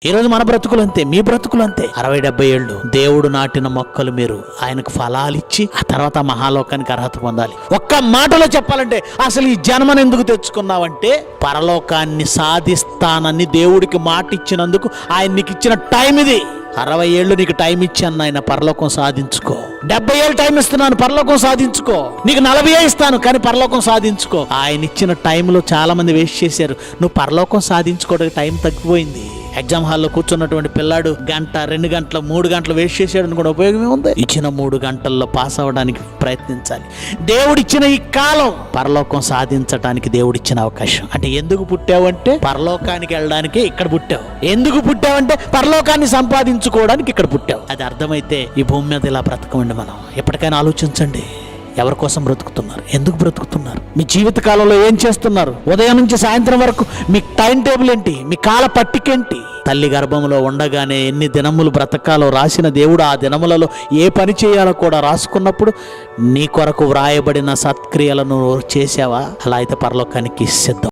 ఈరోజు మన బ్రతుకులు అంతే, మీ బ్రతుకులు అంతే. 60-70 ఏళ్ళు దేవుడు నాటిన మొక్కలు మీరు ఆయనకు ఫలాలిచ్చి ఆ తర్వాత మహాలోకానికి అర్హత పొందాలి. ఒక్క మాటలో చెప్పాలంటే అసలు ఈ జన్మను ఎందుకు తెచ్చుకున్నావంటే పరలోకాన్ని సాధిస్తానని దేవుడికి మాట ఇచ్చినందుకు ఆయన నీకు ఇచ్చిన టైం ఇది. 60 ఏళ్ళు నీకు టైం ఇచ్చాను ఆయన, పరలోకం సాధించుకో. 70 ఏళ్ళు టైం ఇస్తున్నాను, పరలోకం సాధించుకో. నీకు 40 ఇస్తాను కానీ పరలోకం సాధించుకో. ఆయన ఇచ్చిన టైంలో చాలా మంది వేస్ట్ చేశారు. నువ్వు పరలోకం సాధించుకోవడానికి టైం తగ్గిపోయింది. ఎగ్జామ్ హాల్లో కూర్చున్నటువంటి పిల్లాడు 1 గంట 2 గంటలు 3 గంటలు వేస్ట్ చేసాడు కూడా ఉపయోగమే ఉంది. ఇచ్చిన 3 గంటల్లో పాస్ అవ్వడానికి ప్రయత్నించాలి. దేవుడిచ్చిన ఈ కాలం పరలోకం సాధించడానికి దేవుడిచ్చిన అవకాశం. అంటే ఎందుకు పుట్టావంటే పరలోకానికి వెళ్ళడానికి ఇక్కడ పుట్టావు. ఎందుకు పుట్టావంటే పరలోకాన్ని సంపాదించుకోవడానికి ఇక్కడ పుట్టావు. అది అర్థమైతే ఈ భూమి మీద ఇలా బ్రతకమండి. మనం ఎప్పటికైనా ఆలోచించండి, ఎవరి కోసం బ్రతుకుతున్నారు, ఎందుకు బ్రతుకుతున్నారు, మీ జీవిత కాలంలో ఏం చేస్తున్నారు, ఉదయం నుంచి సాయంత్రం వరకు మీ టైం టేబుల్ ఏంటి, మీ కాల పట్టికేంటి. తల్లి గర్భంలో ఉండగానే ఎన్ని దినములు బ్రతకాలో రాసిన దేవుడు ఆ దినములలో ఏ పని చేయాలో కూడా రాసుకున్నప్పుడు నీ కొరకు వ్రాయబడిన సత్క్రియలను చేసావా? అలా అయితే పరలోకానికి సిద్ధం.